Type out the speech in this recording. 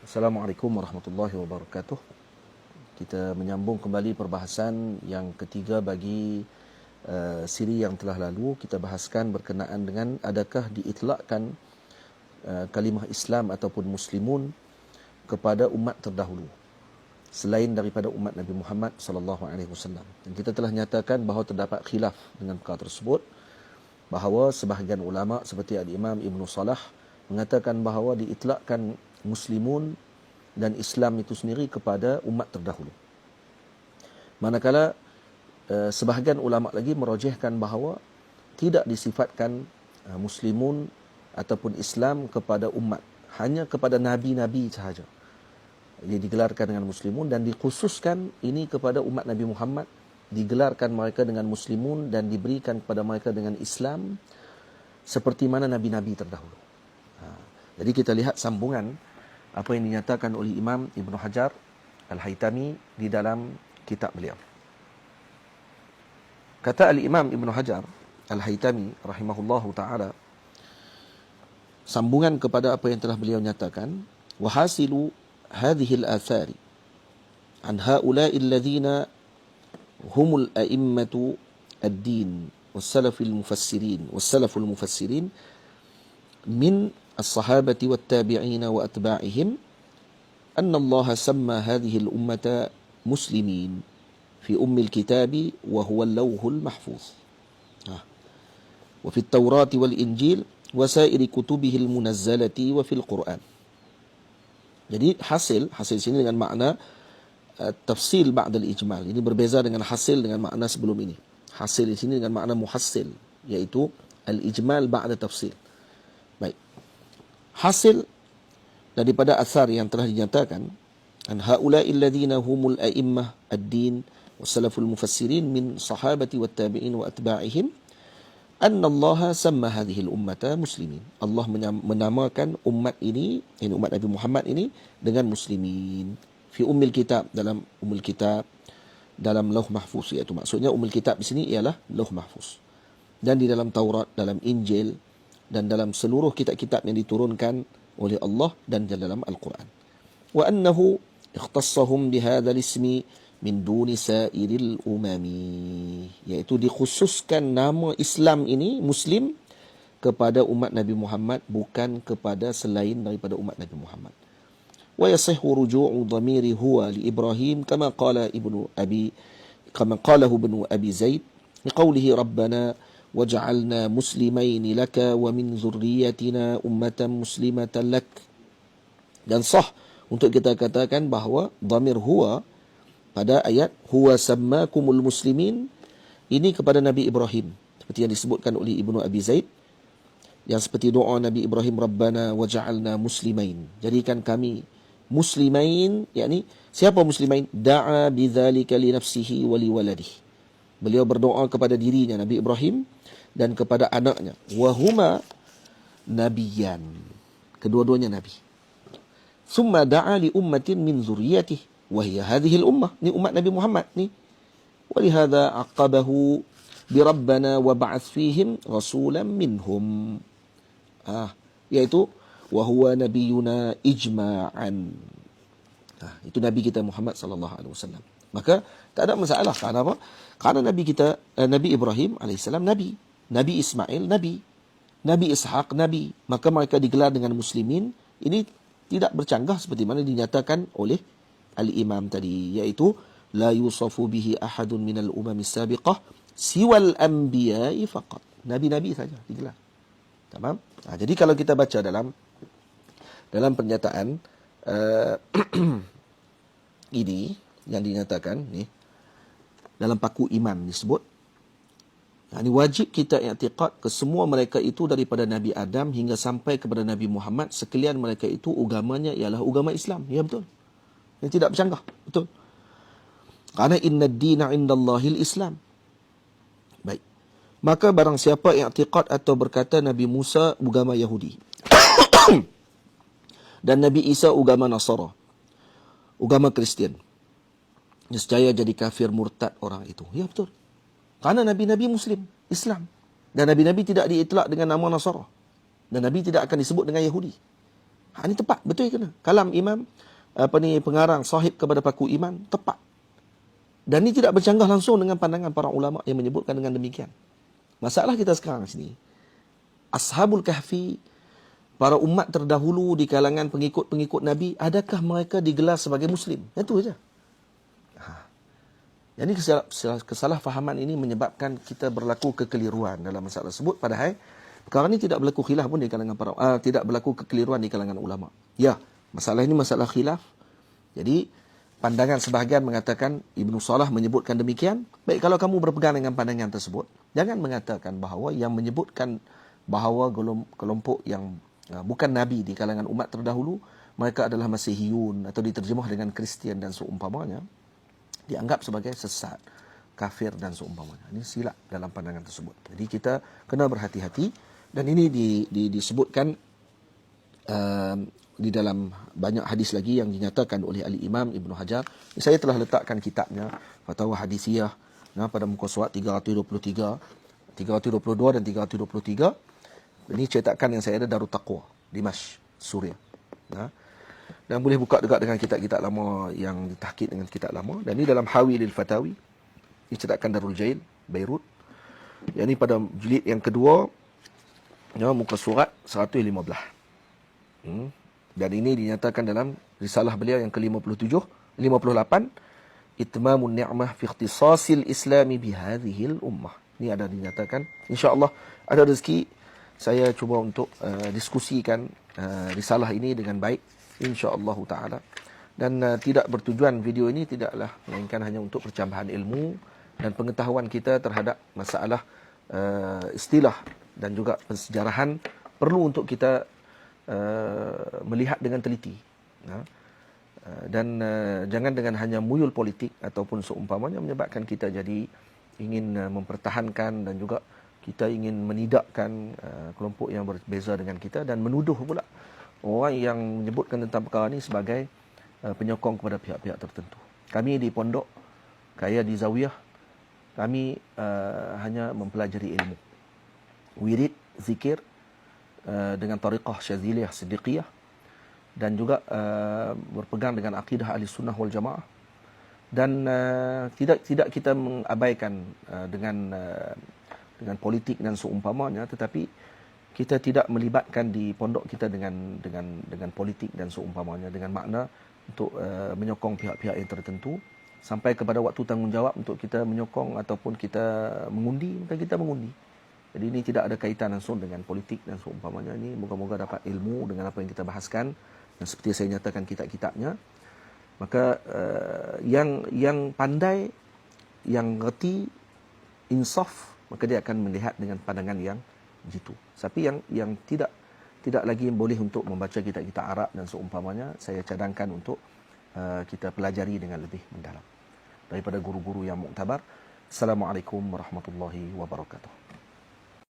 Assalamualaikum warahmatullahi wabarakatuh. Kita menyambung kembali perbahasan yang ketiga bagi siri yang telah lalu. Kita bahaskan berkenaan dengan adakah diitlakkan kalimah Islam ataupun Muslimun kepada umat terdahulu selain daripada umat Nabi Muhammad sallallahu alaihi wasallam. Dan kita telah nyatakan bahawa terdapat khilaf dengan perkara tersebut, bahawa sebahagian ulama seperti al-Imam Ibn Salah mengatakan bahawa diitlakkan Muslimun dan Islam itu sendiri kepada umat terdahulu. Manakala sebahagian ulama lagi merajihkan bahawa tidak disifatkan Muslimun ataupun Islam kepada umat, hanya kepada nabi-nabi sahaja. Ia digelarkan dengan Muslimun dan dikhususkan ini kepada umat Nabi Muhammad, digelarkan mereka dengan Muslimun dan diberikan kepada mereka dengan Islam seperti mana nabi-nabi terdahulu. Jadi kita lihat sambungan apa yang dinyatakan oleh Imam Ibn Hajar Al-Haytami di dalam kitab beliau. Kata Al-Imam Ibn Hajar Al-Haytami rahimahullahu ta'ala, sambungan kepada apa yang telah beliau nyatakan, وَحَاسِلُ هَذِهِ الْآثَارِ عَنْ هَؤُلَاءِ الَّذِينَ هُمُ الْأَئِمَّةُ الدِّينِ وَالسَّلَفُ الْمُفَسِّرِينَ مِنْ الصحابة والتابعين وأتباعهم أن الله سمى هذه الأمة مسلمين في الكتاب وهو اللوح المحفوظ وفي التوراة والإنجيل وسائر كتبه المنزلة وفي القرآن. Jadi hasil sini dengan makna tafsil ba'da al-ijmal. Ini berbeza dengan hasil dengan makna sebelum ini. Hasil di sini dengan makna muhassil, yaitu al-ijmal ba'da tafsil. Baik. Hasil daripada asar yang telah dinyatakan, an haula'il ladzina humul a'immah ad-din wassalaful mufassirin min sahabati wat tabi'in wa atba'ihim anna Allah samma hadhihi al-ummata muslimin. Allah menamakan umat ini umat Nabi Muhammad ini dengan muslimin fi kitab, dalam kitab, dalam lauh mahfuz, iaitu maksudnya kitab di sini ialah lauh mahfuz, dan di dalam Taurat, dalam Injil, dan dalam seluruh kitab-kitab yang diturunkan oleh Allah dan dalam Al-Quran. Wa annahu ikhtassahum bihadzal ismi min duni sa'iril umami, yaitu dikhususkan nama Islam ini, Muslim, kepada umat Nabi Muhammad, bukan kepada selain daripada umat Nabi Muhammad. Wa yasihhu ruju'u dhamiri huwa li Ibrahim kama qalahu ibnu Abi Zaid liqawlihi rabbana waj'alna muslimaini laka wa min zurriyyatina ummatan muslimatan lak. Dan sah untuk kita katakan bahawa dhamir huwa pada ayat huwa sammakumul muslimin ini kepada Nabi Ibrahim, seperti yang disebutkan oleh Ibnu Abi Zaid, yang seperti doa Nabi Ibrahim, rabbana waj'alna muslimain, jadikan kami muslimain, yakni siapa muslimain? Da'a bidzalika li nafsihi wa li waladihi. Beliau berdoa kepada dirinya Nabi Ibrahim dan kepada anaknya. Wahuma nabiyan, kedua-duanya nabi. Summa da'a li ummatin min zurriyatihi wa hiya hadhihi al-ummah, ni umat Nabi Muhammad ni. Wa li hadha aqabahu bi rabbana wa ba'ath fihim rasulan minhum. Yaitu wa huwa nabiyuna ijma'an. Itu nabi kita Muhammad sallallahu alaihi wasallam. Maka tak ada masalah. Kerana apa? Kerana Nabi kita, Nabi Ibrahim AS Nabi, Nabi Ismail Nabi, Nabi Ishaq Nabi. Maka mereka digelar dengan muslimin. Ini tidak bercanggah seperti mana dinyatakan oleh Al-Imam tadi, iaitu la yusafu bihi ahadun minal umami sabiqah siwal anbiya'i faqat. Nabi-nabi saja digelar. Tamam? Jadi kalau kita baca dalam pernyataan ini yang dinyatakan ni dalam paku iman disebut, ini wajib kita i'tiqad ke semua mereka itu daripada Nabi Adam hingga sampai kepada Nabi Muhammad, sekalian mereka itu agamanya ialah agama Islam. Ya, betul. Yang tidak bercanggah. Betul. Kerana inna ad-dina 'indallahil Islam. Baik. Maka barang siapa i'tiqad atau berkata Nabi Musa agama Yahudi dan Nabi Isa agama Nasara, agama Kristian, nescaya jadi kafir murtad orang itu. Ya, betul. Kerana Nabi-Nabi Muslim, Islam. Dan Nabi-Nabi tidak diitlak dengan nama Nasara. Dan Nabi tidak akan disebut dengan Yahudi. Ini tepat, betul kena. Kalam Imam pengarang sahib kepada paku iman tepat. Dan ini tidak bercanggah langsung dengan pandangan para ulama yang menyebutkan dengan demikian. Masalah kita sekarang sini, Ashabul Kahfi, para umat terdahulu di kalangan pengikut-pengikut Nabi, adakah mereka digelar sebagai Muslim? Itu saja. Jadi kesalahfahaman ini menyebabkan kita berlaku kekeliruan dalam masalah tersebut. Padahal perkara ini tidak berlaku khilaf pun di kalangan tidak berlaku kekeliruan di kalangan ulama. Ya, masalah ini masalah khilaf. Jadi pandangan sebahagian mengatakan Ibnu Salah menyebutkan demikian. Baik, kalau kamu berpegang dengan pandangan tersebut, jangan mengatakan bahawa yang menyebutkan bahawa kelompok yang bukan Nabi di kalangan umat terdahulu, mereka adalah Masihiyun atau diterjemah dengan Kristian dan seumpamanya, dianggap sebagai sesat, kafir dan seumpamanya. Ini silap dalam pandangan tersebut. Jadi kita kena berhati-hati, dan ini disebutkan di dalam banyak hadis lagi yang dinyatakan oleh Al-Imam Ibn Hajar. Saya telah letakkan kitabnya, Fatwa Hadisiyah, pada muka surat 322 dan 323. Ini cetakan yang saya ada, Darut Taqwa, Dimashq, Suriah. Dan boleh buka dekat dengan kitab-kitab lama yang ditahqiq dengan kitab lama. Dan ini dalam Hawi lil Fatawi, ini cetakan Darul Jail, Beirut. Yang ini pada jilid yang kedua, muka surat 115. Dan ini dinyatakan dalam risalah beliau yang ke-57, 58, Itmamun Ni'mah fi ikhtisasil Islami bihadhil ummah. Ini ada dinyatakan. InsyaAllah ada rezeki saya cuba untuk diskusikan risalah ini dengan baik, insya-Allah taala. Dan tidak bertujuan video ini tidaklah melainkan hanya untuk percambahan ilmu dan pengetahuan kita terhadap masalah istilah dan juga pensejarahan perlu untuk kita melihat dengan teliti. Dan jangan dengan hanya muyul politik ataupun seumpamanya menyebabkan kita jadi ingin mempertahankan dan juga kita ingin menidakkan kelompok yang berbeza dengan kita dan menuduh pula orang yang menyebutkan tentang perkara ini sebagai penyokong kepada pihak-pihak tertentu. Kami di pondok, kaya di Zawiyah, kami hanya mempelajari ilmu. Wirid, zikir dengan tariqah Syaziliyah Siddiqiyah dan juga berpegang dengan akidah Ahli Sunnah wal Jamaah. Dan tidak kita mengabaikan dengan politik dan seumpamanya, tetapi kita tidak melibatkan di pondok kita dengan politik dan seumpamanya, dengan makna untuk menyokong pihak-pihak yang tertentu sampai kepada waktu tanggungjawab untuk kita menyokong ataupun kita mengundi, maka kita mengundi. Jadi ini tidak ada kaitan langsung dengan politik dan seumpamanya. Ini moga-moga dapat ilmu dengan apa yang kita bahaskan, dan seperti saya nyatakan kitab-kitabnya. Maka yang pandai, yang ngerti, insaf, maka dia akan melihat dengan pandangan yang jitu. Tapi yang tidak lagi boleh untuk membaca kitab-kitab Arab dan seumpamanya, saya cadangkan untuk kita pelajari dengan lebih mendalam daripada guru-guru yang muktabar. Assalamualaikum warahmatullahi wabarakatuh.